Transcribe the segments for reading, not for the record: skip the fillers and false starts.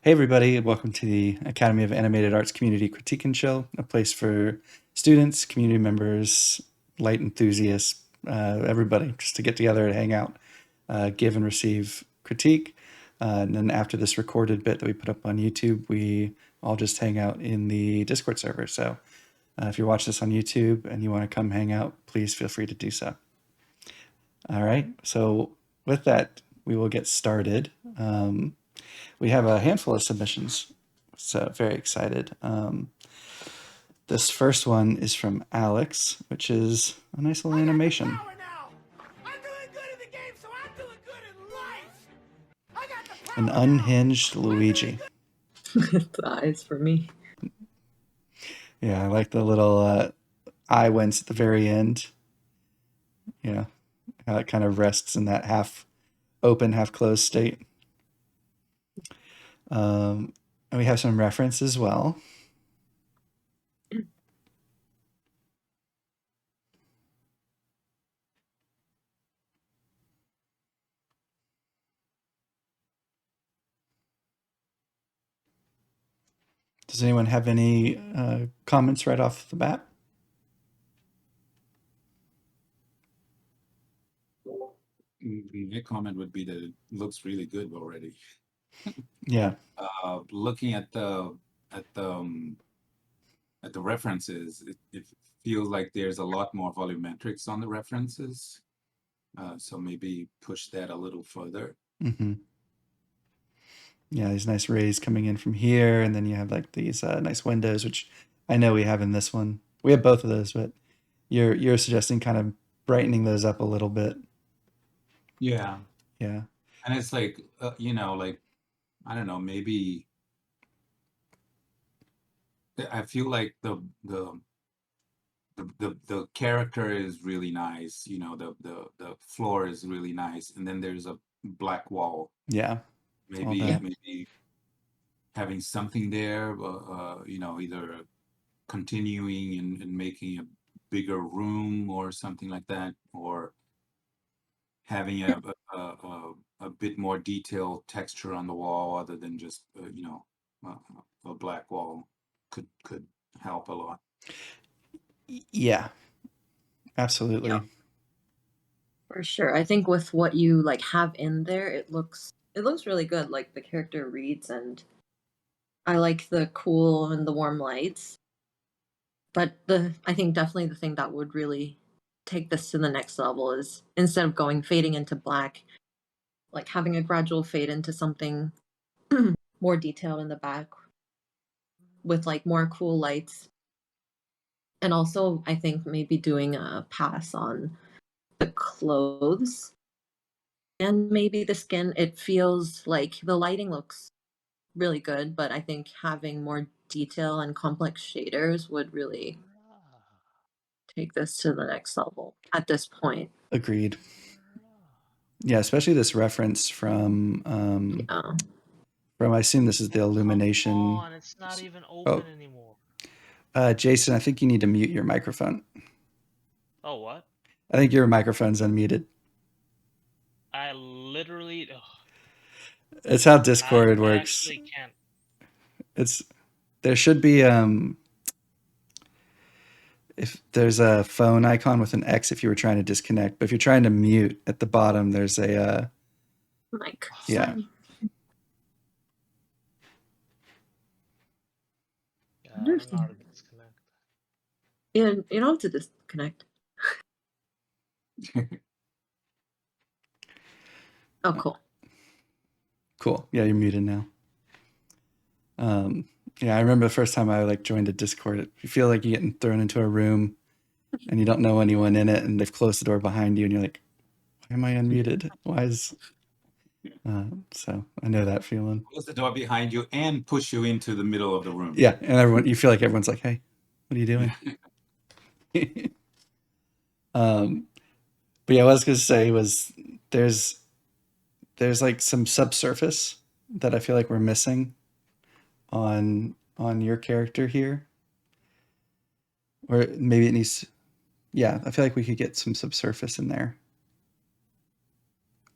Hey, everybody, and welcome to the Academy of Animated Arts Community Critique and Chill, a place for students, community members, light enthusiasts, everybody, just to get together and hang out, give and receive critique. And then after this recorded bit that we put up on YouTube, we all just hang out in the Discord server. So if you watch this on YouTube and you want to come hang out, please feel free to do so. All right, so with that, we will get started. We have a handful of submissions, so very excited. This first one is from Alex, which is a nice little animation. An unhinged Luigi. The eyes for me. Yeah, I like the little eye wince at the very end. Yeah, how it kind of rests in that half open, half closed state. And we have some reference as well. Does anyone have any comments right off the bat? My comment would be that it looks really good already. Yeah. Looking at the references, it feels like there's a lot more volumetrics on the references. So maybe push that a little further. Mm-hmm. Yeah, these nice rays coming in from here, and then you have like these nice windows, which I know we have in this one. We have both of those, but you're suggesting kind of brightening those up a little bit. Yeah. Yeah. And it's like, like, I don't know, maybe I feel like the character is really nice. The floor is really nice, and then there's a black wall. Yeah. Maybe having something there, either continuing and making a bigger room or something like that, or having a bit more detailed texture on the wall other than just a black wall could help a lot. Yeah. Absolutely. Yeah. For sure. I think with what you like have in there, it looks really good. Like the character reads, and I like the cool and the warm lights. But I think definitely the thing that would really take this to the next level is instead of going fading into black, like having a gradual fade into something more detailed in the back with like more cool lights. And also I think maybe doing a pass on the clothes and maybe the skin. It feels like the lighting looks really good, but I think having more detail and complex shaders would really take this to the next level at this point. Agreed. Yeah, especially this reference Yeah. from I assume this is the illumination. Come on, it's not even open anymore. Jason, I think you need to mute your microphone. Oh, what? I think your microphone's unmuted. I literally. It's how Discord I works. actually can't. There should be if there's a phone icon with an X if you were trying to disconnect, but if you're trying to mute at the bottom, there's a Mic. yeah. I don't know how to disconnect. You don't have to disconnect. Oh, cool. Cool. Yeah, you're muted now. Yeah, I remember the first time I like joined a Discord. You feel like you're getting thrown into a room and you don't know anyone in it, and they've closed the door behind you, and you're like, "Why am I unmuted? Why is?" So I know that feeling. Close the door behind you and push you into the middle of the room. Yeah, and you feel like everyone's like, "Hey, what are you doing?" But yeah, what I was gonna say was there's like some subsurface that I feel like we're missing on your character here, or maybe it needs. Yeah, I feel like we could get some subsurface in there.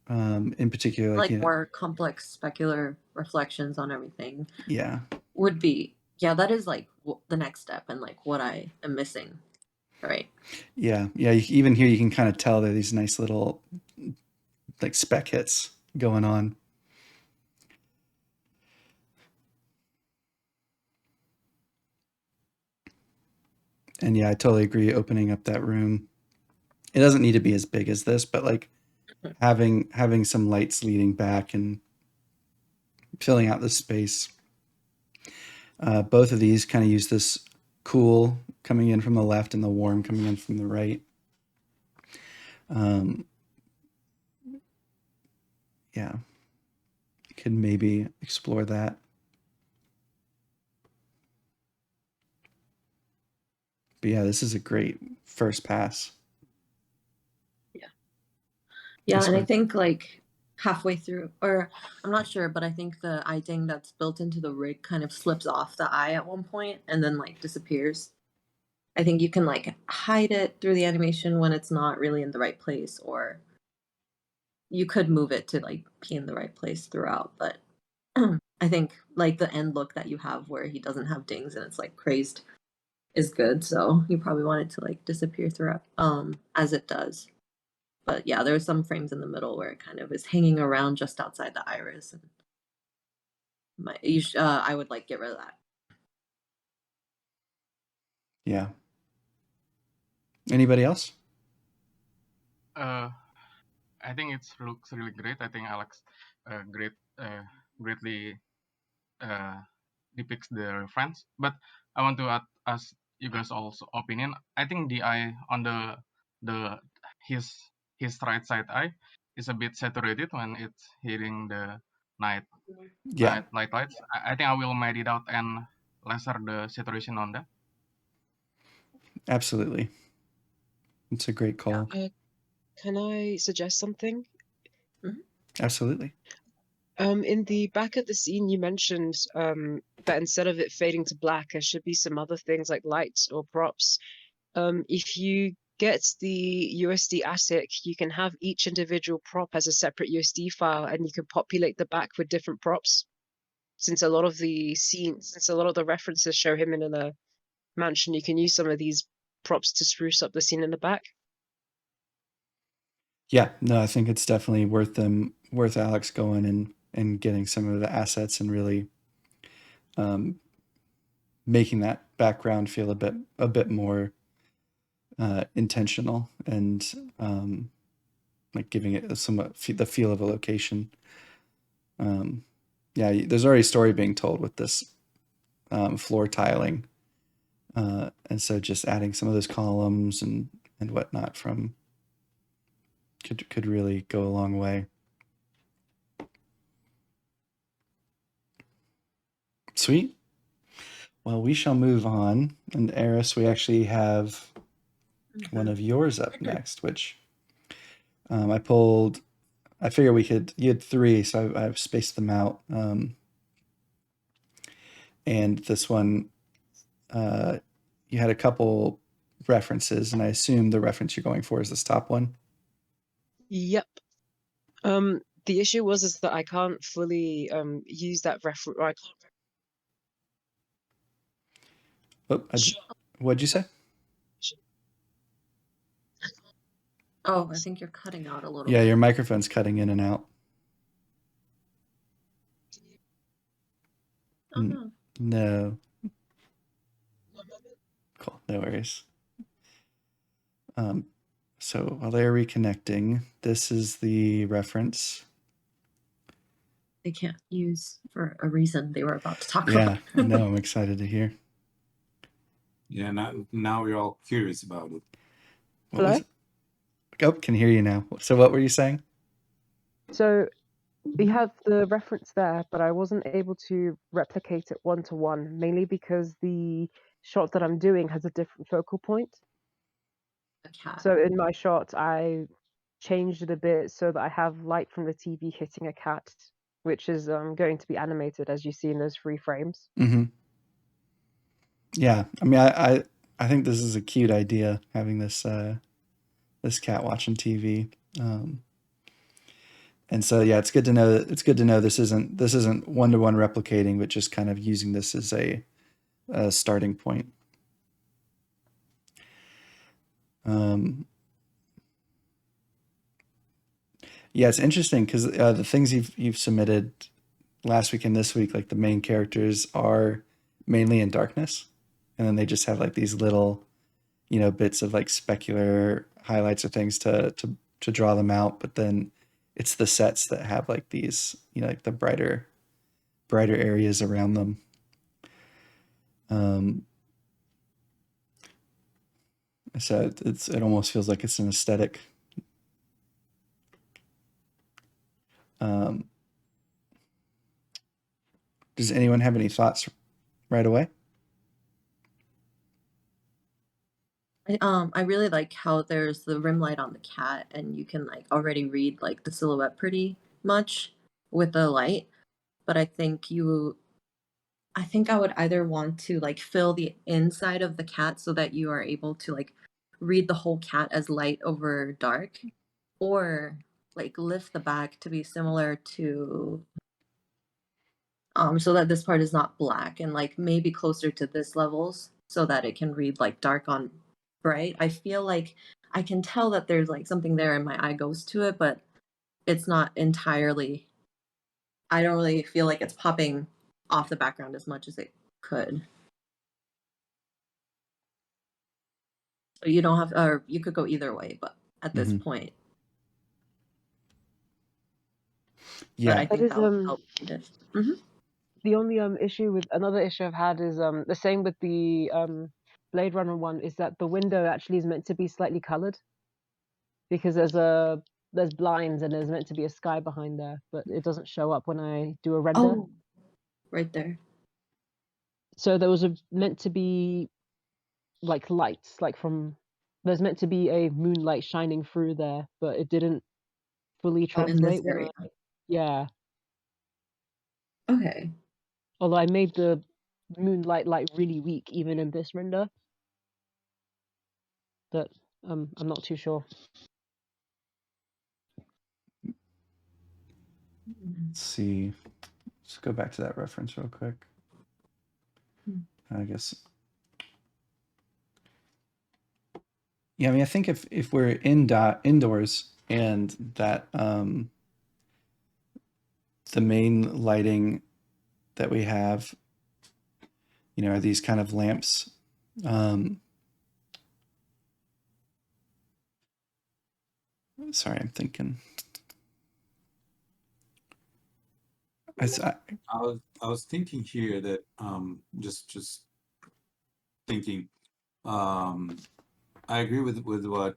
in particular, like, Like more complex specular reflections on everything yeah, would be, yeah, that is like the next step and like what I am missing. Right. yeah. Even here, you can kind of tell there are these nice little like spec hits going on. And yeah, I totally agree. Opening up that room, it doesn't need to be as big as this, but like having some lights leading back and filling out the space. Both of these kind of use this cool coming in from the left and the warm coming in from the right. Um, yeah, you could maybe explore that. But yeah, this is a great first pass. Yeah. Yeah, This and I one. think like halfway through, or I'm not sure, but I think the eye thing that's built into the rig kind of slips off the eye at one point and then like disappears. I think you can like hide it through the animation when it's not really in the right place, or you could move it to like be in the right place throughout. But I think like the end look that you have where he doesn't have dings and it's like crazed is good. So you probably want it to like disappear throughout, as it does. But yeah, there's some frames in the middle where it kind of is hanging around just outside the iris, and I would like get rid of that. Yeah. Anybody else? Uh, I think it looks really great. I think Alex greatly depicts the reference. But I want to ask you guys also opinion. I think the eye on the his right side eye is a bit saturated when it's hitting the night Yeah, lights. I think I will made it out and lesser the saturation on that. absolutely. It's a great Yeah. call. Can I suggest something? Absolutely. In the back of the scene, you mentioned that instead of it fading to black, there should be some other things like lights or props. If you get the USD ASIC, you can have each individual prop as a separate USD file, and you can populate the back with different props. Since a lot of the references show him in a mansion, you can use some of these props to spruce up the scene in the back. Yeah, no, I think it's definitely worth Alex going and getting some of the assets and really making that background feel a bit more intentional and like giving it somewhat the feel of a location. Yeah, there's already a story being told with this floor tiling, and so just adding some of those columns and whatnot from could really go a long way. Sweet. Well, we shall move on. And Eris, we actually have one of yours up next, which I pulled. I figure you had three, so I've spaced them out. And this one, you had a couple references, and I assume the reference you're going for is this top one. Yep. The issue is that I can't fully use that reference. I can't. What'd you say? Oh, I think you're cutting out a little Yeah, bit. your microphone's cutting in and out. Oh, no. No. Cool. No worries. So while they're reconnecting, this is the reference. They can't use for a reason they were about to talk Yeah, about. I know. I'm excited to hear. Yeah, now we're all curious about it. What was it? Oh, can hear you now. So what were you saying? So we have the reference there, but I wasn't able to replicate it one-to-one, mainly because the shot that I'm doing has a different focal point. A cat. So in my shot, I changed it a bit so that I have light from the TV hitting a cat, which is going to be animated as you see in those 3 frames. Mm-hmm. Yeah, I mean, I think this is a cute idea, having this this cat watching TV. And so yeah, it's good to know. It's good to know this isn't one-to-one replicating, but just kind of using this as a starting point. Um, yeah, it's interesting because the things you've submitted last week and this week, like the main characters are mainly in darkness, and then they just have like these little, bits of like specular highlights or things to draw them out. But then it's the sets that have like these, like the brighter areas around them. Um, so it almost feels like it's an aesthetic. Um, does anyone have any thoughts right away? I really like how there's the rim light on the cat, and you can like already read like the silhouette pretty much with the light. But I think I would either want to like fill the inside of the cat so that you are able to like read the whole cat as light over dark, or like lift the back to be similar to so that this part is not black and like maybe closer to this levels so that it can read like dark on bright. I feel like I can tell that there's like something there and my eye goes to it, but it's not entirely, I don't really feel like it's popping off the background as much as it could. So you don't have, or you could go either way, but at this Hmm. point, but Yeah. I That think is that would help if. the only issue with another issue I've had is the same with the Blade Runner one, is that the window actually is meant to be slightly colored because there's blinds and there's meant to be a sky behind there, but it doesn't show up when I do a render. Oh, right there. So there was meant to be like lights, like there's meant to be a moonlight shining through there, but it didn't fully Oh, in this translate when area. yeah. Okay. Although I made the moonlight light really weak even in this render, but I'm not too sure. Let's see. Let's go back to that reference real quick. I guess. Yeah, I mean, I think if we're indoors and that the main lighting that we have, are these kind of lamps. Sorry, I'm thinking. I was thinking here that just thinking. I agree with what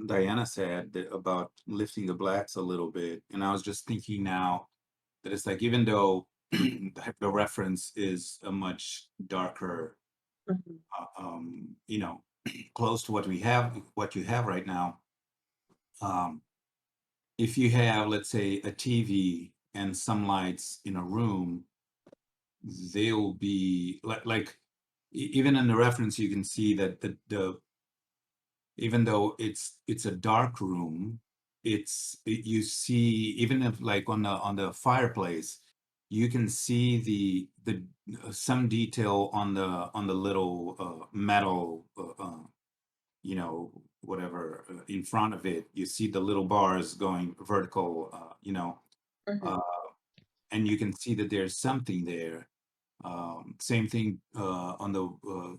Diana said about lifting the blacks a little bit, and I was just thinking now that it's like even though the reference is a much darker, Mhm. you know, close to what you have right now. If you have, let's say, a TV and some lights in a room, they'll be like even in the reference you can see that the even though it's a dark room, you see even if like on the fireplace, you can see the some detail on the little metal whatever in front of it. You see the little bars going vertical, Mhm. uh, and you can see that there's something there. Same thing on the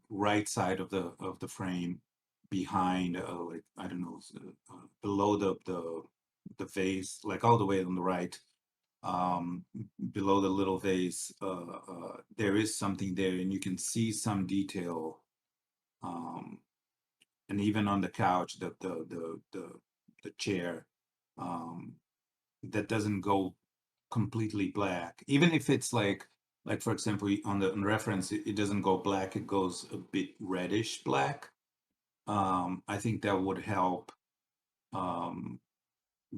right side of the frame behind like I don't know below the vase, like all the way on the right, below the little vase, there is something there and you can see some detail, um, and even on the couch, the chair, um, that doesn't go completely black, even if it's like for example on the reference it doesn't go black, it goes a bit reddish black. I think that would help um,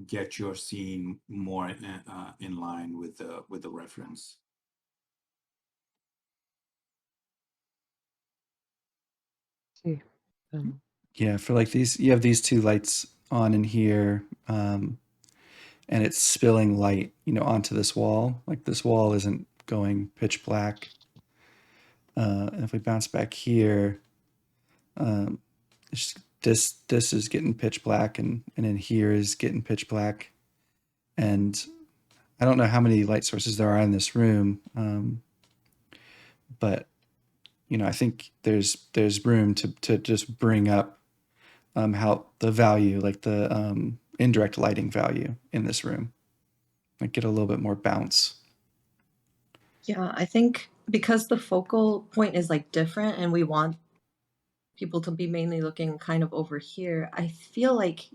get your scene more in line with the reference. See. Yeah, for like these, you have these two lights on in here, and it's spilling light, onto this wall. Like this wall isn't going pitch black. And if we bounce back here, um, this is getting pitch black, and in here is getting pitch black. And I don't know how many light sources there are in this room, but I think there's room to just bring up how the value, like the indirect lighting value in this room, like get a little bit more bounce. Yeah, I think because the focal point is like different and we want people to be mainly looking kind of over here, I feel like,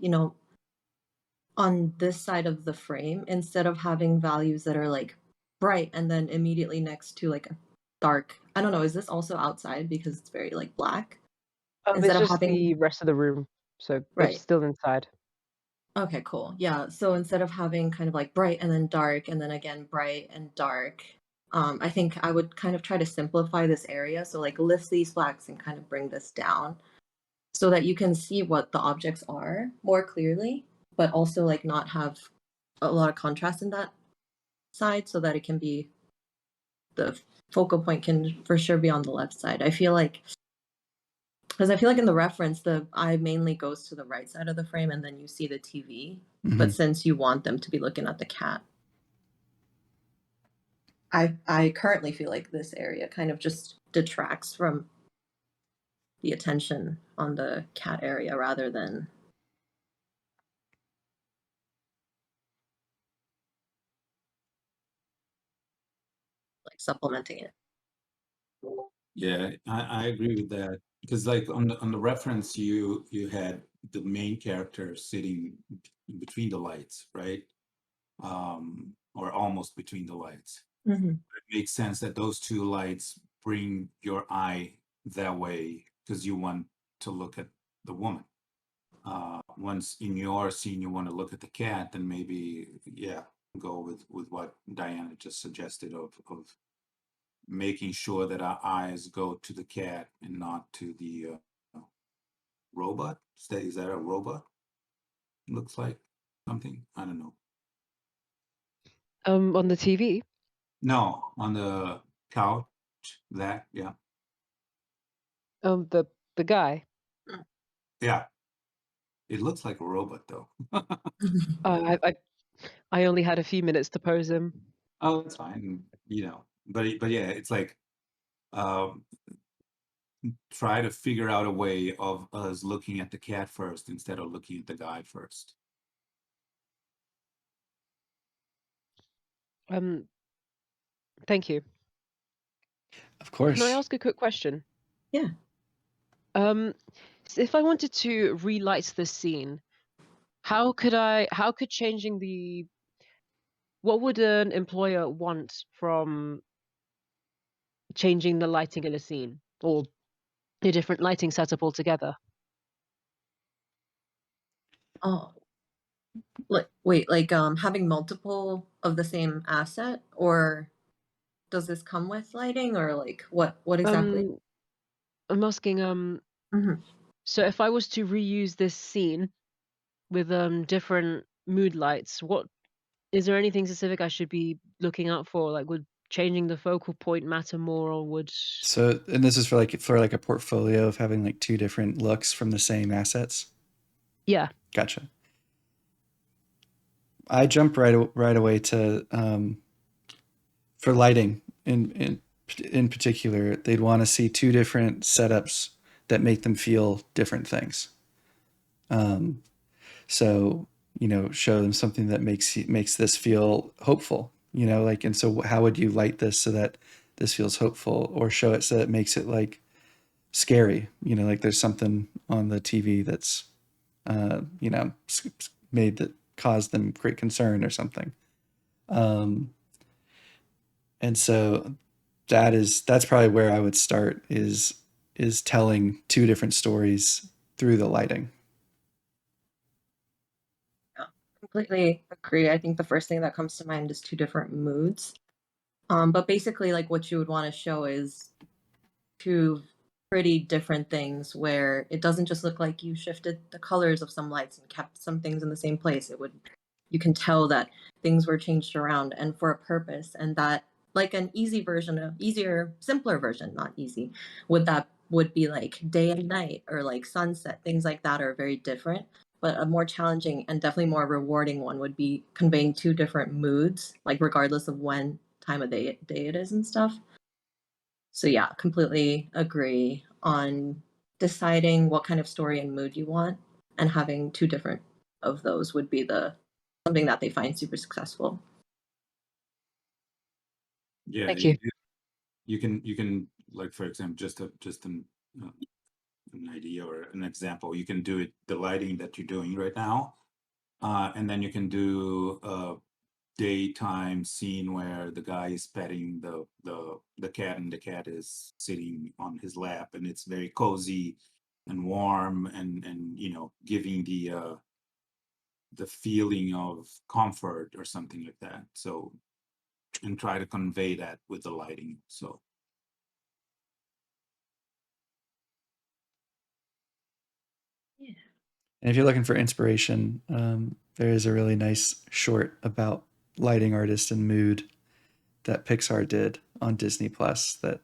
on this side of the frame, instead of having values that are like bright and then immediately next to like a dark, I don't know, is this also outside because it's very like black? Instead It's of just having, the rest of the room, so it's right. still inside. Okay, cool. Yeah. So instead of having kind of like bright and then dark and then again bright and dark, I think I would kind of try to simplify this area. So like lift these flags and kind of bring this down so that you can see what the objects are more clearly, but also like not have a lot of contrast in that side so that it can be the focal point can for sure be on the left side. I feel like because I feel like in the reference the eye mainly goes to the right side of the frame and then you see the TV. But since you want them to be looking at the cat, I currently feel like this area kind of just detracts from the attention on the cat area rather than like supplementing it. Yeah, I agree with that because like on the reference you had the main character sitting between the lights, right? Or almost between the lights. Mm-hmm. It makes sense that those two lights bring your eye that way because you want to look at the woman. Once in your scene you want to look at the cat, then maybe go with what Diana just suggested of making sure that our eyes go to the cat and not to the robot. Is that a robot? Looks like something. I don't know. On the TV, No, on the couch. That yeah. the guy. Yeah. It looks like a robot though. I only had a few minutes to pose him. Oh, that's fine. But yeah, it's like um, try to figure out a way of us looking at the cat first instead of looking at the guy first. Thank you. Of Can I course. ask a quick question? Yeah. So if I wanted to relight this scene, how could changing what would an employer want from changing the lighting in a scene or a different lighting setup altogether? Oh, wait, like having multiple of the same asset, or does this come with lighting, or like what exactly? I'm asking, Mhm. so if I was to reuse this scene with different mood lights, what is there anything specific I should be looking out for? Like, would changing the focal point matter more, or would So, and this is for like a portfolio of having like two different looks from the same assets. yeah? Gotcha. I jump right away to for lighting in particular. They'd want to see two different setups that make them feel different things. So show them something that makes this feel hopeful. Like, and so how would you light this so that this feels hopeful, or show it so that it makes it like scary? Like there's something on the TV that's made that caused them great concern or something. And so that's probably where I would start is telling two different stories through the lighting. Yeah, completely agree. I think the first thing that comes to mind is two different moods. But basically, like what you would want to show is two pretty different things where it doesn't just look like you shifted the colors of some lights and kept some things in the same place. You can tell that things were changed around and for a purpose, and that like an easier, simpler version, not easy, would be like day and night or like sunset. Things like that are very different. But a more challenging and definitely more rewarding one would be conveying two different moods, like regardless of when time of day it is and stuff. So yeah, completely agree on deciding what kind of story and mood you want, and having two different of those would be something that they find super successful. Yeah, Thank you. you can like, for example, an idea or an example. You can do it the lighting that you're doing right now, and then you can do a daytime scene where the guy is petting the cat, and the cat is sitting on his lap, and it's very cozy and warm, and giving the feeling of comfort or something like that. So, and try to convey that with the lighting. So Yeah. And if you're looking for inspiration, there is a really nice short about lighting artist and mood that Pixar did on Disney Plus that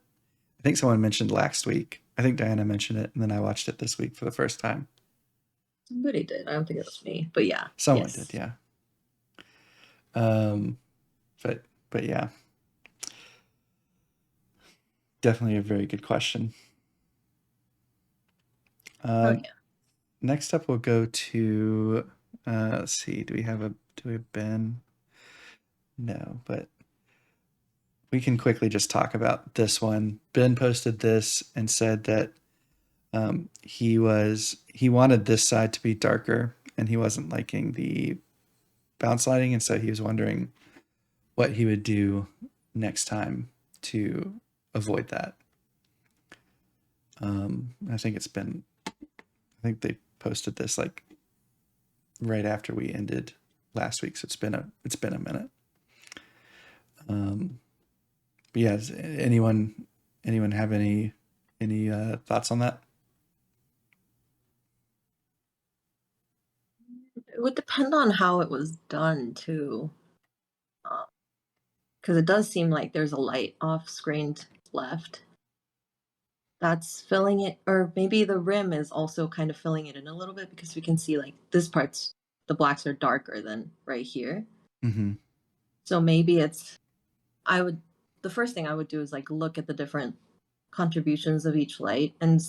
I think someone mentioned last week. I think Diana mentioned it, and then I watched it this week for the first time. Somebody did. I don't think it was me, but yeah. Someone Yes. did, yeah. Um, but yeah, definitely a very good question. Oh yeah. Next up, we'll go to let's see. Do we have Ben? No, but we can quickly just talk about this one. Ben posted this and said that he wanted this side to be darker, and he wasn't liking the bounce lighting, and so he was wondering what he would do next time to avoid that. I think they posted this like right after we ended last week, so it's been a minute. But yeah, does anyone have any thoughts on that? It would depend on how it was done too, because it does seem like there's a light off screen left that's filling it, or maybe the rim is also kind of filling it in a little bit, because we can see like this part's the blacks are darker than right here. Mm-hmm. So maybe the first thing I would do is like look at the different contributions of each light and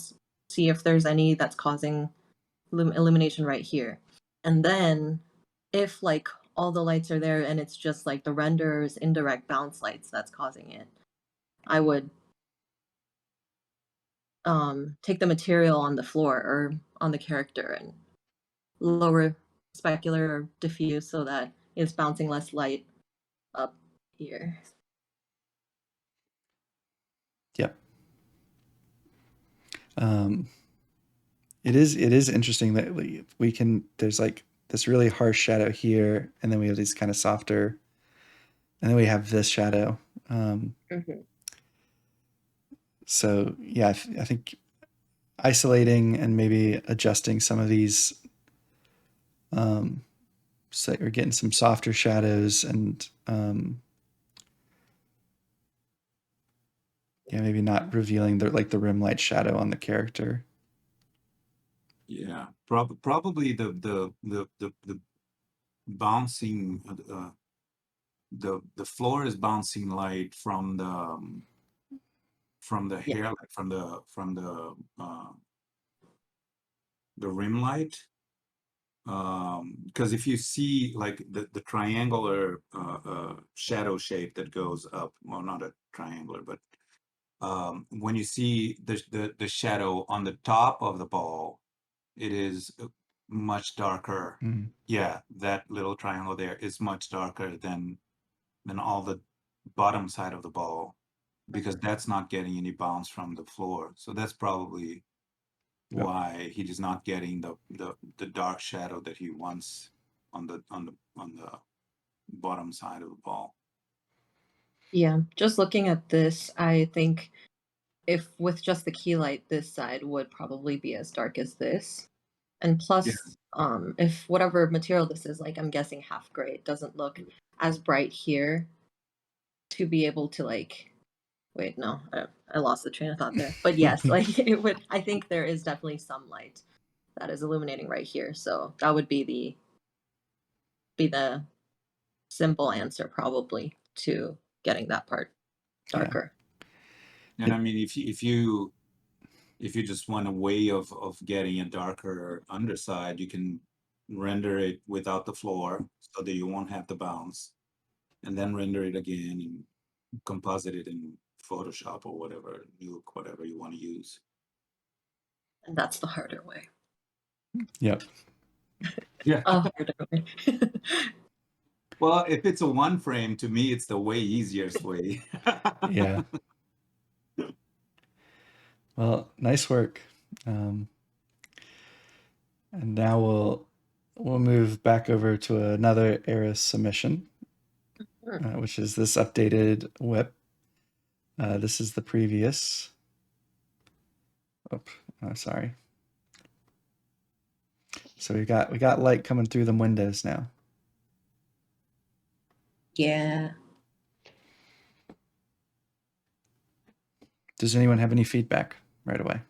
see if there's any that's causing illumination right here. And then if like all the lights are there and it's just like the renderer's indirect bounce lights that's causing it, I would take the material on the floor or on the character and lower specular or diffuse so that it's bouncing less light up here. Yep. It is interesting that we can, there's like this really harsh shadow here, and then we have these kind of softer, and then we have this shadow. So yeah, I think isolating and maybe adjusting some of these, so we're getting some softer shadows, and yeah, maybe not revealing the rim light shadow on the character. yeah, probably the bouncing, the floor is bouncing light from the Yeah. hair, like the rim light. Because if you see like the triangular shadow shape that goes up, well, not a triangular, but when you see the shadow on the top of the ball, it is much darker. Mm. Yeah, that little triangle there is much darker than all the bottom side of the ball, because that's not getting any bounce from the floor. So that's probably Yep. why he is not getting the dark shadow that he wants on the bottom side of the ball. Yeah, just looking at this, I think if with just the key light, this side would probably be as dark as this. And plus, if whatever material this is, like I'm guessing half gray, it doesn't look as bright here to be able to like. Wait, no, I lost the train of thought there. But yes, like it would. I think there is definitely some light that is illuminating right here, so that would be the simple answer probably to getting that part darker. And I mean, if you just want a way of getting a darker underside, you can render it without the floor so that you won't have the bounce, and then render it again and composite it in Photoshop or whatever, Nuke, whatever you want to use. And that's the harder way. Yep. Yeah. A harder way. Well, if it's a one frame, to me, it's the way easiest way. Yeah. Well, nice work. And now we'll move back over to another ERA submission, which is this updated whip. This is the previous. Oh, sorry. So we got light coming through the windows now. Yeah. Does anyone have any feedback right away?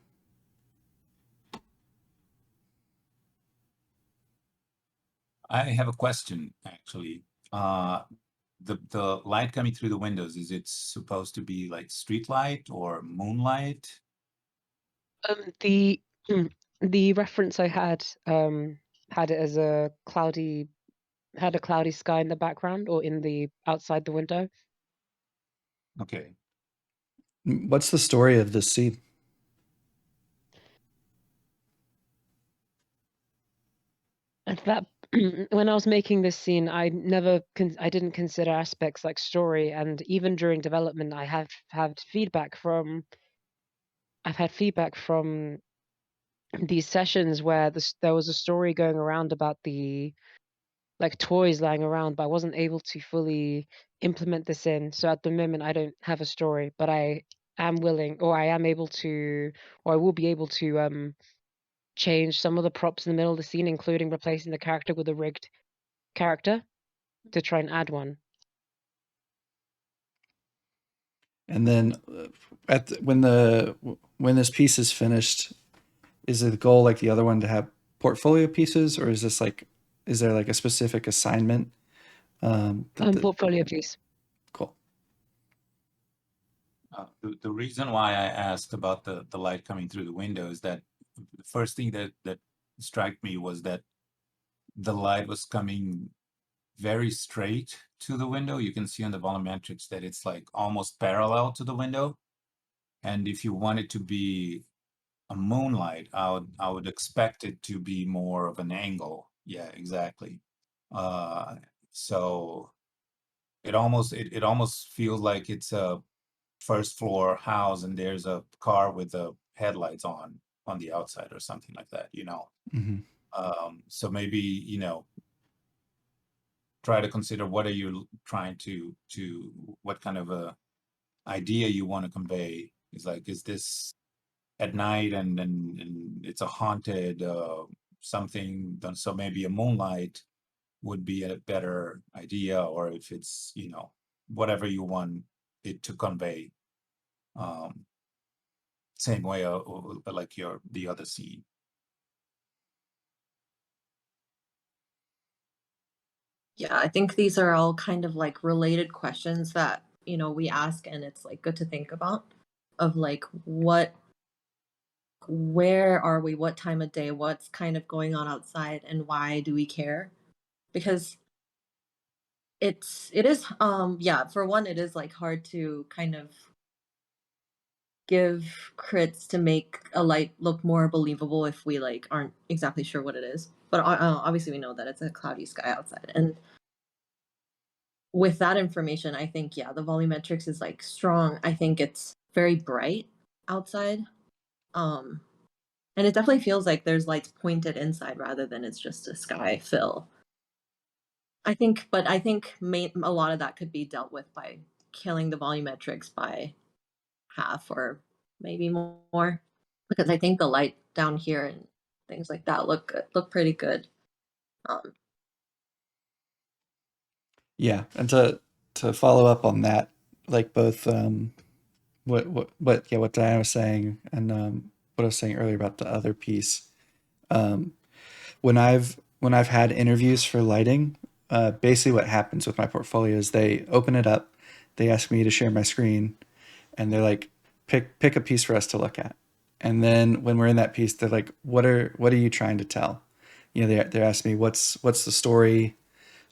I have a question, actually. The light coming through the windows, is it supposed to be like street light or moonlight? The the reference I had had it as a cloudy sky in the background or in the outside the window. Okay. What's the story of this scene? And that when I was making this scene, I didn't consider aspects like story, and even during development, I've had feedback from these sessions where there was a story going around about the like toys lying around, but I wasn't able to fully implement this in. So at the moment, I don't have a story, but I am willing, or I am able to, or I will be able to change some of the props in the middle of the scene, including replacing the character with a rigged character to try and add one. And then when this piece is finished, is it the goal like the other one to have portfolio pieces, or is there like a specific assignment? Portfolio piece. Cool. The reason why I asked about the light coming through the window is that the first thing that struck me was that the light was coming very straight to the window. You can see on the volumetrics that it's like almost parallel to the window. And if you want it to be a moonlight, I would expect it to be more of an angle. Yeah, exactly. So it almost feels like it's a first floor house and there's a car with the headlights on the outside or something like that, you know. Mm-hmm. So maybe, you know, try to consider what are you trying to what kind of a idea you want to convey. Is like, is this at night and it's a haunted something, so maybe a moonlight would be a better idea, or if it's, you know, whatever you want it to convey. Same way like the other scene. Yeah, I think these are all kind of like related questions that, we ask, and it's like good to think about of like where are we, what time of day, what's kind of going on outside, and why do we care? Because it is yeah, for one, it is like hard to kind of give crits to make a light look more believable if we like aren't exactly sure what it is. But obviously we know that it's a cloudy sky outside, and with that information, I think, yeah, the volumetrics is like strong. I think it's very bright outside. Um, and it definitely feels like there's lights pointed inside rather than it's just a sky fill. But I think a lot of that could be dealt with by killing the volumetrics by half or maybe more, because I think the light down here and things like that look good, look pretty good. Um, Yeah, and to follow up on that, like both what Diana was saying and what I was saying earlier about the other piece. Um, when I've had interviews for lighting, basically what happens with my portfolio is they open it up, they ask me to share my screen, and they're like, pick a piece for us to look at. And then when we're in that piece, they're like, what are you trying to tell? You know, they're asking me what's the story.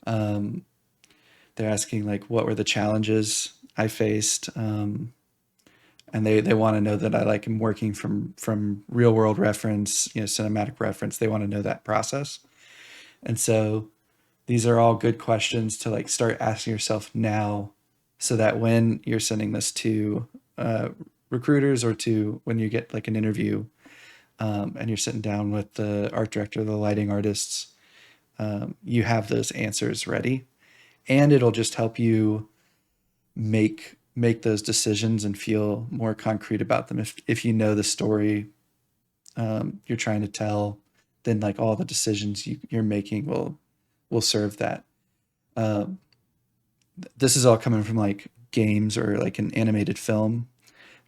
Um, they're asking like what were the challenges I faced, and they want to know that I like am working from real world reference, you know, cinematic reference. They want to know that process, and so these are all good questions to like start asking yourself now, so that when you're sending this to recruiters or to when you get like an interview, and you're sitting down with the art director, the lighting artists, you have those answers ready, and it'll just help you make those decisions and feel more concrete about them. If you know the story you're trying to tell, then like all the decisions you're making will serve that. Um, this is all coming from like games or like an animated film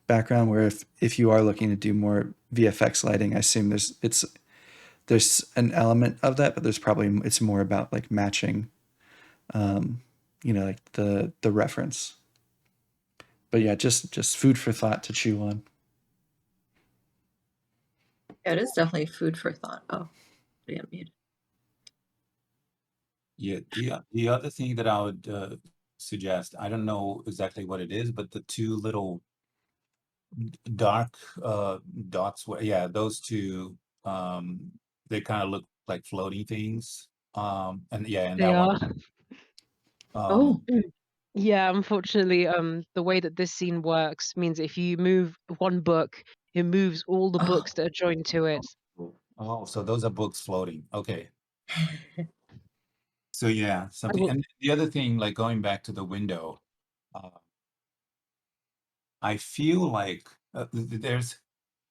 background, where if you are looking to do more VFX lighting, I assume there's an element of that, but there's probably it's more about like matching, um, you know, like the reference. But yeah, just food for thought to chew on. yeah, it is definitely food for thought. Oh, yeah, muted. Yeah, the other thing that I would suggest, I don't know exactly what it is, but the two little dark dots, yeah, those two, they kind of look like floating things. And yeah, and They that one, are. Oh, um, Yeah, unfortunately, the way that this scene works means if you move one book, it moves all the oh. books that are joined to it. oh, so those are books floating. Okay. So yeah, I something. will. And the other thing, like going back to the window, uh, I feel like there's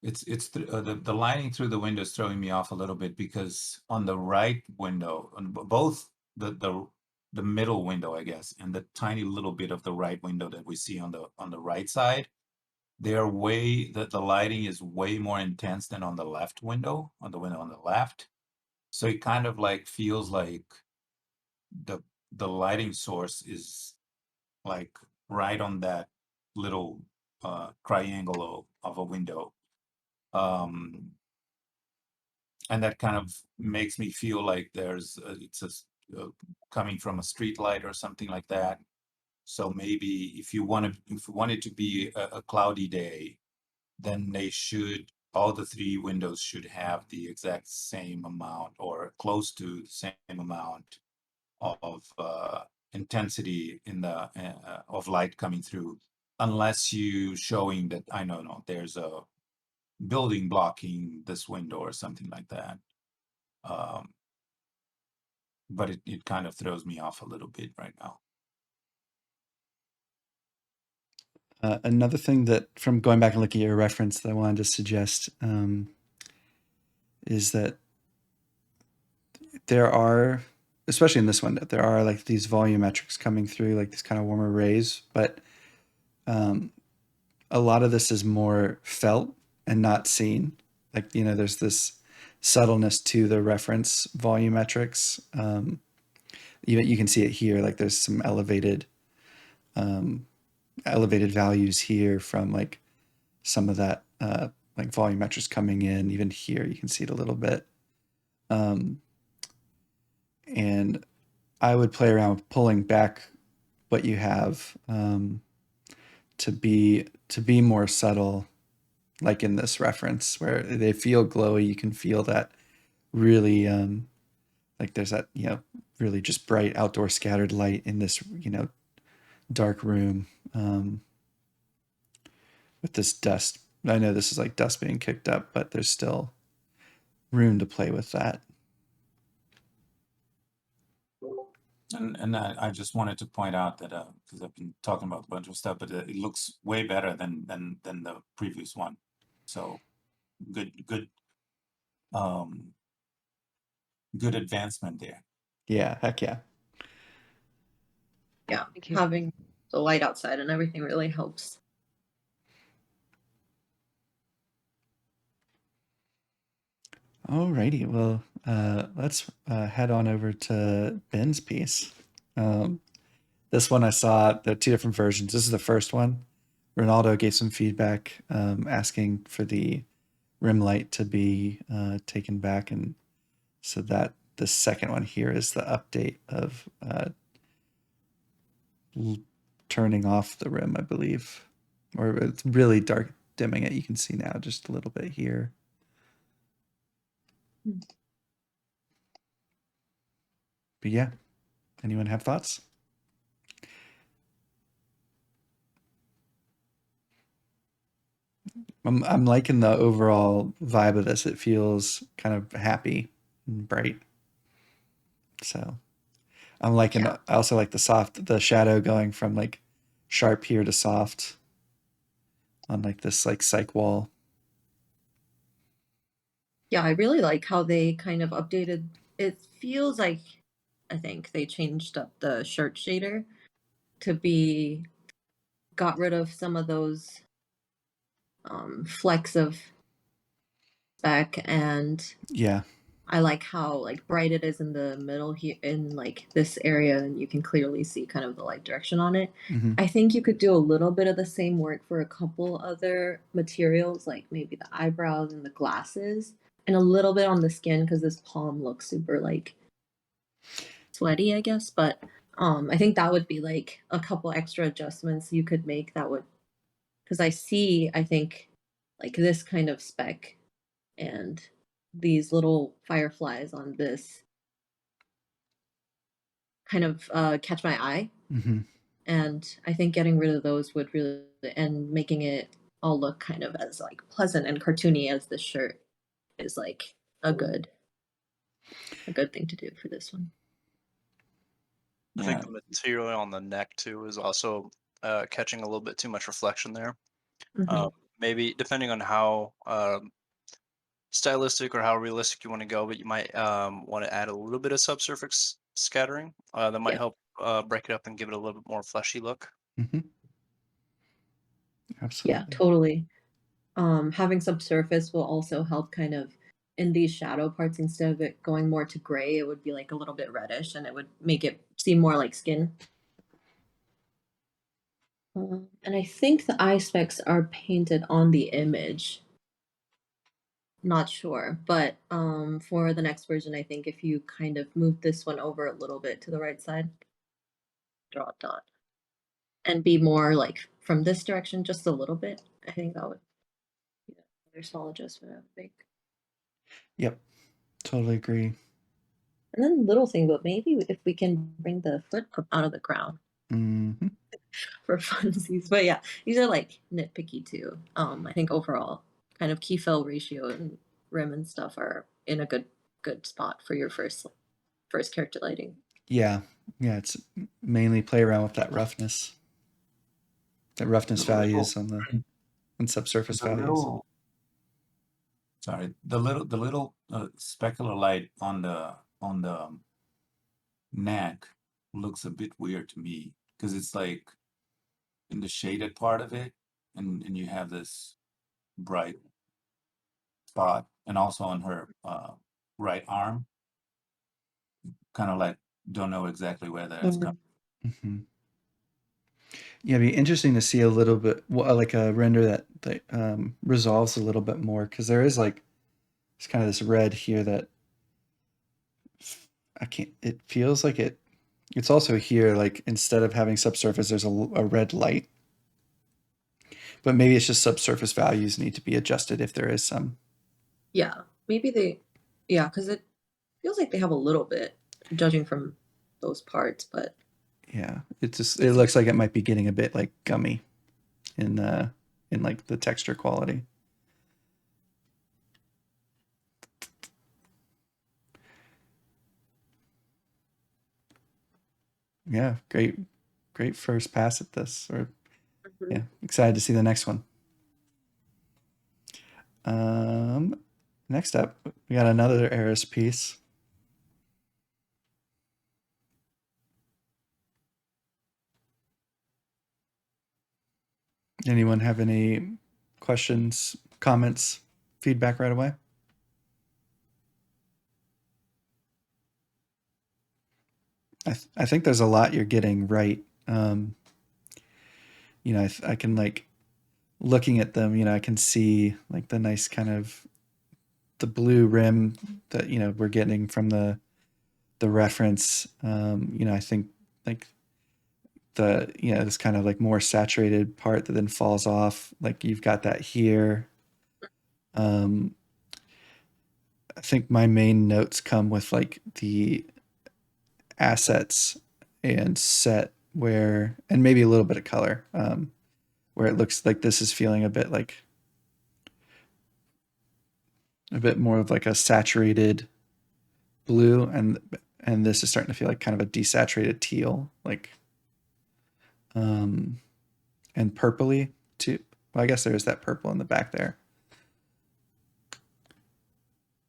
the lighting through the window is throwing me off a little bit, because on the right window, on both the middle window, I guess, and the tiny little bit of the right window that we see on the right side, they're way that the lighting is way more intense than on the left window, on the window on the left. So it kind of like feels like the the lighting source is like right on that little triangle of a window. Um, and that kind of makes me feel like coming from a street light or something like that. So maybe if you want it to be a cloudy day, then all the three windows should have the exact same amount or close to the same amount of intensity of light coming through, unless you showing that I don't know there's a building blocking this window or something like that. Um, but it kind of throws me off a little bit right now. Another thing that, from going back and looking at your reference, that I wanted to suggest, is that there are, especially in this one, that there are like these volumetrics coming through, like these kind of warmer rays, but um, a lot of this is more felt and not seen. Like, you know, there's this subtleness to the reference volumetrics. You can see it here. Like, there's some elevated values here from like some of that like volumetrics coming in. Even here, you can see it a little bit. Um, and I would play around with pulling back what you have, to be more subtle, like in this reference where they feel glowy. You can feel that really, like there's that, you know, really just bright outdoor scattered light in this, you know, dark room, with this dust. I know this is like dust being kicked up, but there's still room to play with that. And I just wanted to point out that because I've been talking about a bunch of stuff, but it looks way better than the previous one. So good um good advancement there. Yeah, heck yeah. Yeah, Thank you. having the light outside and everything really helps. Alrighty, well, let's head on over to Ben's piece. This one I saw the two different versions. This is the first one. Ronaldo gave some feedback asking for the rim light to be taken back, and so that the second one here is the update of turning off the rim, I believe, or it's really dark dimming it. You can see now just a little bit here. But yeah, anyone have thoughts? I'm liking the overall vibe of this. It feels kind of happy and bright. So I'm liking. Yeah. I also like the shadow going from like sharp here to soft on like this like psych wall. Yeah, I really like how they kind of updated. It feels like I think they changed up the shirt shader to be got rid of some of those flecks of spec, and Yeah. I like how like bright it is in the middle here in like this area, and you can clearly see kind of the light direction on it. Hmm. I think you could do a little bit of the same work for a couple other materials, like maybe the eyebrows and the glasses, and a little bit on the skin because this palm looks super like sweaty, I guess. But I think that would be like a couple extra adjustments you could make that would, because I think like this kind of spec and these little fireflies on this kind of catch my eye. Hmm. And I think getting rid of those would really, and making it all look kind of as like pleasant and cartoony as this shirt is like a good thing to do for this one. I Yeah. think the material on the neck too is also catching a little bit too much reflection there. Mhm. Maybe depending on how stylistic or how realistic you want to go, but you might want to add a little bit of subsurface scattering. That might Yeah. help break it up and give it a little bit more fleshy look. Hmm. Yeah, Absolutely. totally. Having subsurface will also help kind of in these shadow parts, instead of it going more to gray, it would be like a little bit reddish and it would make it seem more like skin. And I think the eye specs are painted on the image. Not sure, but for the next version, I think if you kind of move this one over a little bit to the right side, draw a dot, and be more like from this direction just a little bit, I think that would be another small adjustment I would make. Yep. Totally agree. And then little thing, but maybe if we can bring the foot up out of the ground Hmm. for funsies. But yeah, these are like nitpicky too. I think overall, kind of key fill ratio and rim and stuff are in a good spot for your first character lighting. Yeah. Yeah. It's mainly play around with that roughness The little values on the and subsurface the values. little sorry the little specular light on the neck looks a bit weird to me because it's like in the shaded part of it, and you have this bright spot, and also on her right arm, kind of like don't know exactly where that's coming. Hmm. Yeah, it'd be interesting to see a little bit, like a render that resolves a little bit more, because there is like it's kind of this red here that I can't. It feels like it. It's also here, like instead of having subsurface, there's a red light, but maybe it's just subsurface values need to be adjusted if there is some. Yeah, maybe yeah, because it feels like they have a little bit, judging from those parts, but Yeah, it looks like it might be getting a bit like gummy in like the texture quality. Yeah, great first pass at this. Or Mhm. yeah, excited to see the next one. Next up, we got another Eris piece. Anyone have any questions, comments, feedback right away? I think there's a lot you're getting right. You know, I can like looking at them. You know, I can see like the nice kind of the blue rim that you know we're getting from the reference. You know, I think like the you know this kind of like more saturated part that then falls off. Like you've got that here. Um, I think my main notes come with like the assets and set where, and maybe a little bit of color, where it looks like this is feeling a bit like a bit more of like a saturated blue, and this is starting to feel like kind of a desaturated teal, like um, and purpley too. Well, I guess there is that purple in the back there.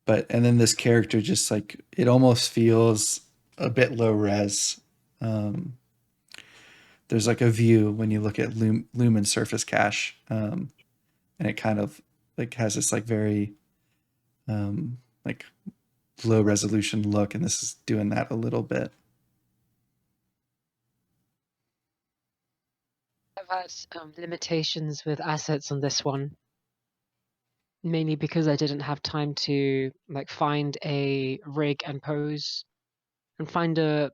But and then this character just like it almost feels a bit low res. Um, there's like a view when you look at Lumen Surface Cache, and it kind of like has this like very like low resolution look, and this is doing that a little bit. I've had limitations with assets on this one, mainly because I didn't have time to like find a rig and pose and find a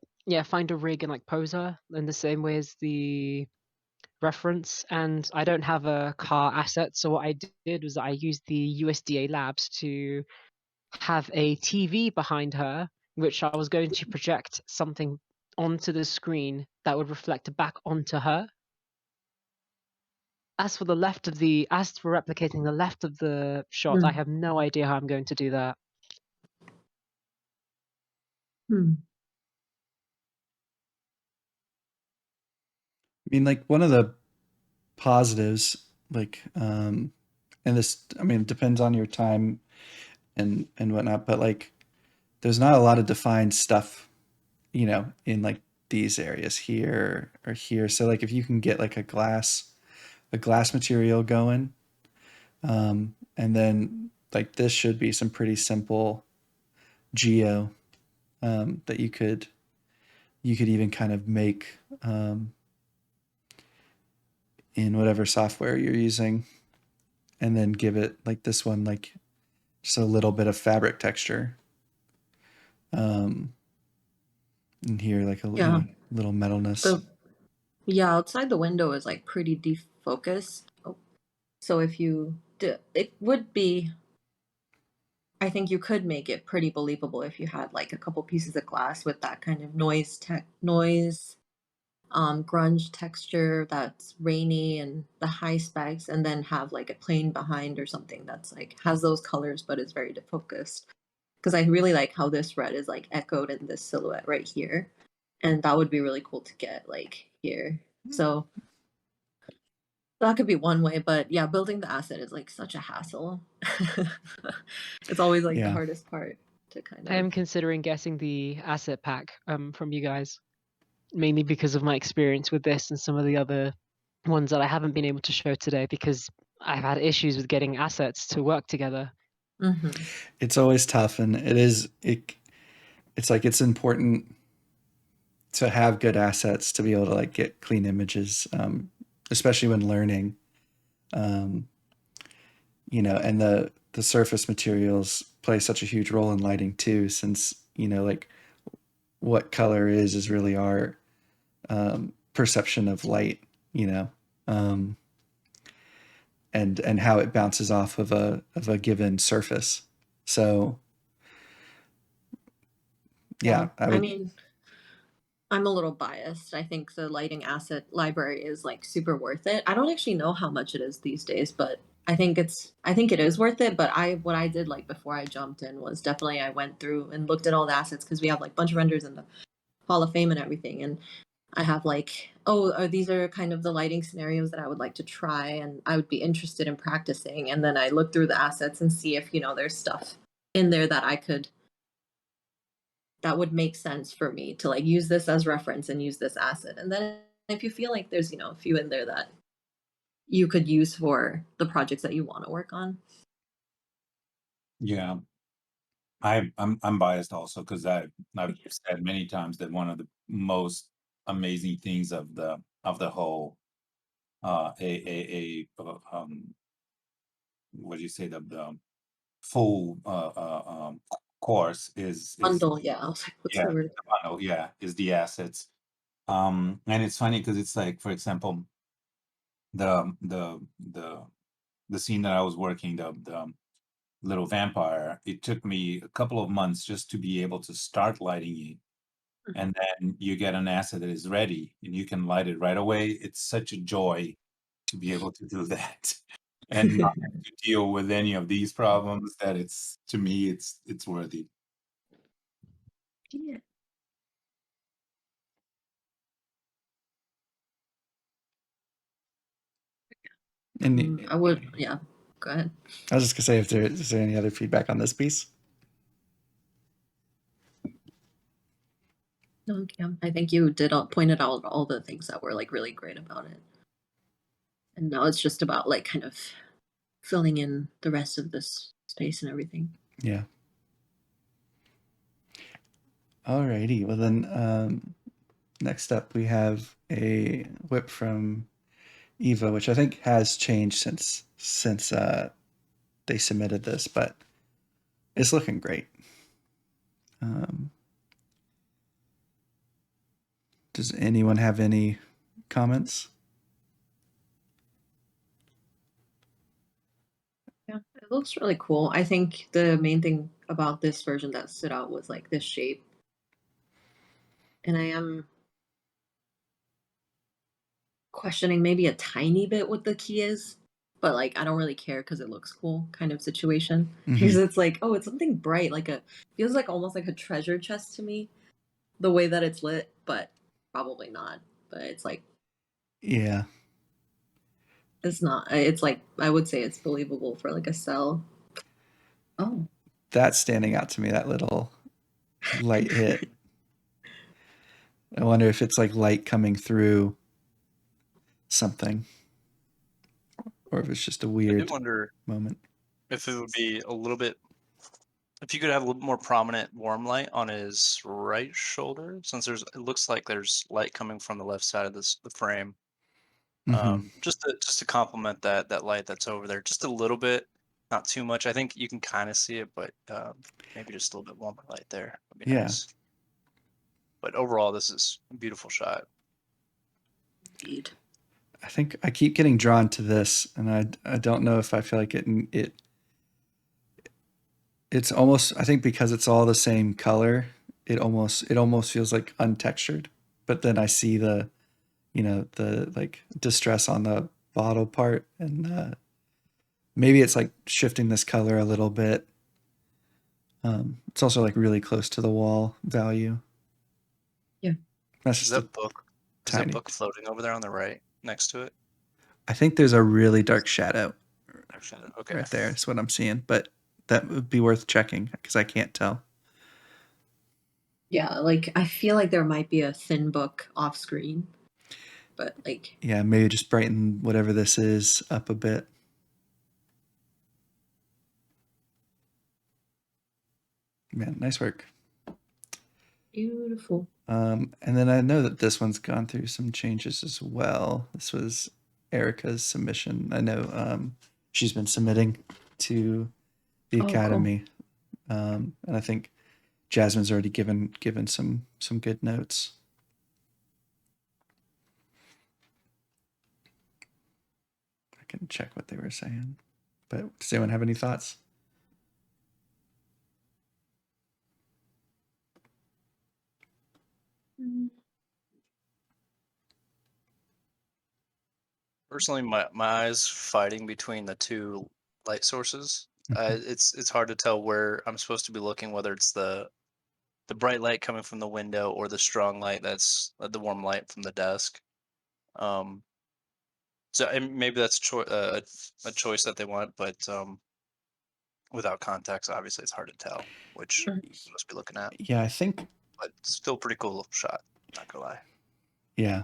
rig and like poser in the same way as the reference. And I don't have a car asset, so what I did was I used the USDA labs to have a TV behind her, which I was going to project something onto the screen that would reflect back onto her. As for replicating the left of the shot, I Mm. have no idea how I'm going to do that. Hmm. I mean, like one of the positives, like, and this, I mean, it depends on your time and whatnot, but like, there's not a lot of defined stuff, you know, in like these areas here or here. So like, if you can get like a glass material going, and then like this should be some pretty simple geo that you could even kind of make in whatever software you're using, and then give it like this one like just a little bit of fabric texture, um, and here like a you Yeah. know little metalness. The yeah, outside the window is like pretty defocused. Oh, so if you do, it would be. I think you could make it pretty believable if you had like a couple pieces of glass with that kind of noise grunge texture that's rainy and the high specs, and then have like a plain behind or something that's like has those colors but is very defocused. Because I really like how this red is like echoed in this silhouette right here, and that would be really cool to get like here. So that could be one way, but yeah, building the asset is like such a hassle. It's always like the Yeah, hardest part to kind I of. am considering getting the asset pack from you guys, mainly because of my experience with this and some of the other ones that I haven't been able to show today because I've had issues with getting assets to work together. Mm-hmm. it's always tough, and it's like it's important to have good assets to be able to like get clean images, especially when learning. Um, you know, and the surface materials play such a huge role in lighting too, since you know like what color is really our perception of light, you know, um, and how it bounces off of a given surface. So Yeah, yeah, I I would. mean, I'm a little biased. I think the lighting asset library is like super worth it. I don't actually know how much it is these days, but I think it is worth it. But what I did like before I jumped in was definitely I went through and looked at all the assets because we have like a bunch of renders in the Hall of Fame and everything. And I have like, oh, these are kind of the lighting scenarios that I would like to try, and I would be interested in practicing. And then I look through the assets and see if there's stuff in there that that would make sense for me to like use this as reference and use this asset. And then if you feel like there's a few in there that you could use for the projects that you want to work on. Yeah, I'm biased also because I've said many times that one of the most amazing things of the whole AAA what do you say, the full course is Bundle, yeah. I was like, what's yeah, the word? the bundle, yeah, is the assets. And it's funny because it's like, for example, the the the the scene that I was working, the little vampire, it took me a couple of months just to be able to start lighting it. And then you get an asset that is ready and you can light it right away. It's such a joy to be able to do that and not have to deal with any of these problems that it's, to me, it's worthy. Yeah. And I would, yeah. Go ahead. I was just gonna say, if is there any other feedback on this piece? No, yeah. I think you pointed out all the things that were like really great about it. And now it's just about like kind of filling in the rest of this space and everything. Yeah. Alrighty. Well then, next up we have a whip from Eva, which I think has changed since they submitted this, but it's looking great. Does anyone have any comments? Yeah, it looks really cool. I think the main thing about this version that stood out was like this shape. And I am questioning maybe a tiny bit what the key is, but like I don't really care because it looks cool kind of situation. Because Mhm. it's like, oh, it's something bright, like a feels like almost like a treasure chest to me, the way that it's lit, but probably not. But it's like Yeah, it's not. It's like I would say it's believable for like a cell. Oh. that's standing out to me, that little light hit. I wonder if it's like light coming through something, or if it's just a I do weird wonder moment. if it would be a little bit, if you could have a little more prominent warm light on his right shoulder, since it looks like there's light coming from the left side of the frame. Hmm. Just to complement that light that's over there, just a little bit, not too much. I think you can kind of see it, but maybe just a little bit warmer light there would be Yeah, nice. But overall, this is a beautiful shot. Indeed. I think I keep getting drawn to this, and I don't know if I feel like it's almost, I think because it's all the same color, it almost feels like untextured. But then I see the like distress on the bottle part, and maybe it's like shifting this color a little bit. It's also like really close to the wall value. Yeah. That's Is just a that book? Is that tiny. book floating over there on the right next to it? I think there's a really dark shadow Actually, okay. right there. Is what I'm seeing, but that would be worth checking because I can't tell. Yeah, like I feel like there might be a thin book off screen, but like Yeah, maybe just brighten whatever this is up a bit. Man, nice work. beautiful. And then I know that this one's gone through some changes as well. This was Erica's submission. I know she's been submitting to the Oh, cool. Academy, and I think Jasmine's already given some good notes. I can check what they were saying. But does anyone have any thoughts? Mm. Personally, my eyes fighting between the two light sources. Mhm. It's hard to tell where I'm supposed to be looking, whether it's the the bright light coming from the window or the strong light that's the warm light from the desk. Um, so and maybe that's a choice that they want, but without context, obviously it's hard to tell which Mhm. you must be looking at. Yeah, I think But still pretty cool shot. Not gonna lie. yeah.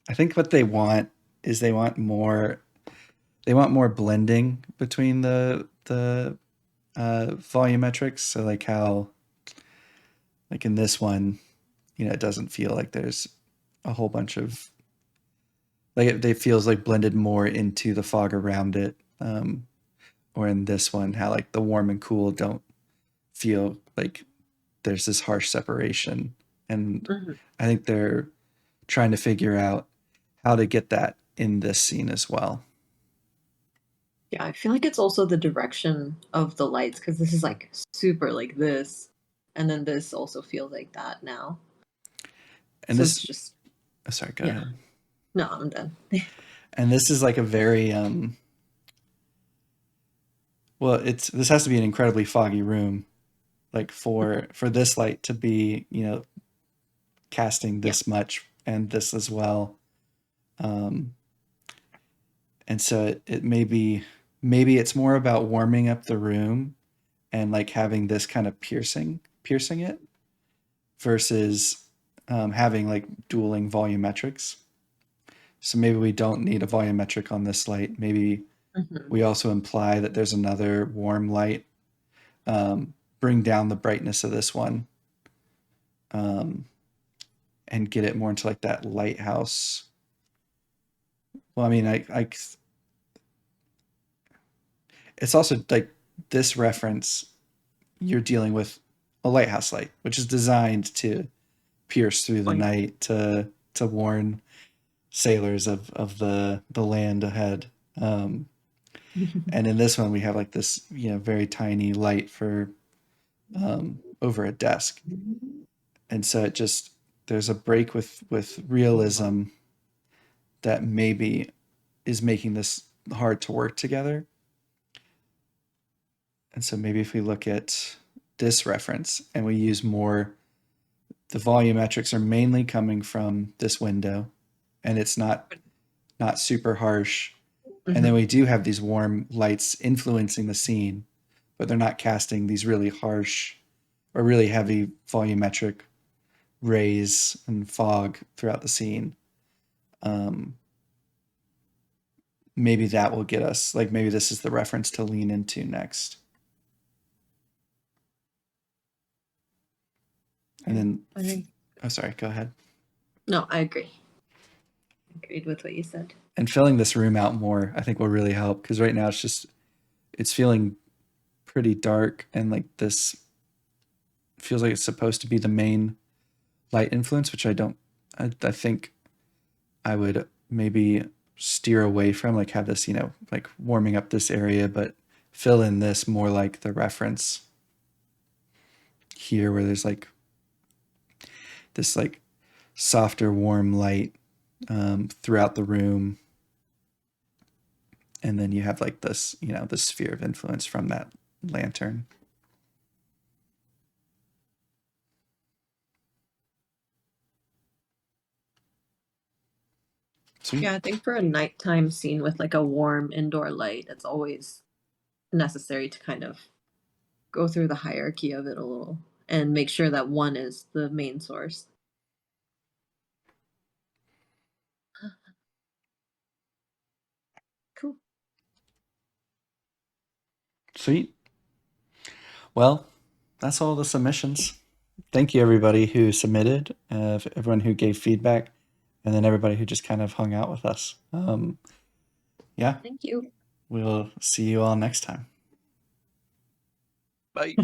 I think what they want is they want more blending between the volumetrics. So like how like in this one, it doesn't feel like there's a whole bunch of like it feels like blended more into the fog around it. Or in this one, how like the warm and cool don't feel like there's this harsh separation. And Mhm. I think they're trying to figure out how to get that in this scene as well. Yeah, I feel like it's also the direction of the lights because this is like super like this, and then this also feels like that now. And So this, it's just oh, sorry, go yeah. ahead. No, I'm done. And this is like a very well, this has to be an incredibly foggy room, like for this light to be casting Yeah. this much and this as well. Um, and so it maybe it's more about warming up the room and like having this kind of piercing it versus having like dueling volumetrics. So maybe we don't need a volumetric on this light. Maybe Mhm. we also imply that there's another warm light. Bring down the brightness of this one, um, and get it more into like that lighthouse. Well, I mean, it's also like this reference. You're dealing with a lighthouse light, which is designed to pierce through the Oh, yeah. night to warn sailors of the land ahead. And in this one, we have like this very tiny light for over a desk, and so it just there's a break with realism that maybe is making this hard to work together. And so maybe if we look at this reference and we use more, the volumetrics are mainly coming from this window, and it's not super harsh. And then Mhm. we do have these warm lights influencing the scene, but they're not casting these really harsh or really heavy volumetric rays and fog throughout the scene. Um, Maybe that will get us, like, maybe this is the reference to lean into next. And Yeah, then, I think oh, sorry, go ahead. no, I agree. Agreed with what you said. And filling this room out more, I think will really help because right now it's feeling pretty dark and like this feels like it's supposed to be the main light influence, which I think I would maybe steer away from, like have this, like warming up this area, but fill in this more like the reference here where there's like this like softer, warm light throughout the room. And then you have like this, the sphere of influence from that lantern. Sweet. Yeah, I think for a nighttime scene with like a warm indoor light, it's always necessary to kind of go through the hierarchy of it a little and make sure that one is the main source. Cool. Sweet. Well, that's all the submissions. Thank you, everybody who submitted, everyone who gave feedback, and then everybody who just kind of hung out with us. Yeah, Thank you. we'll see you all next time. Bye.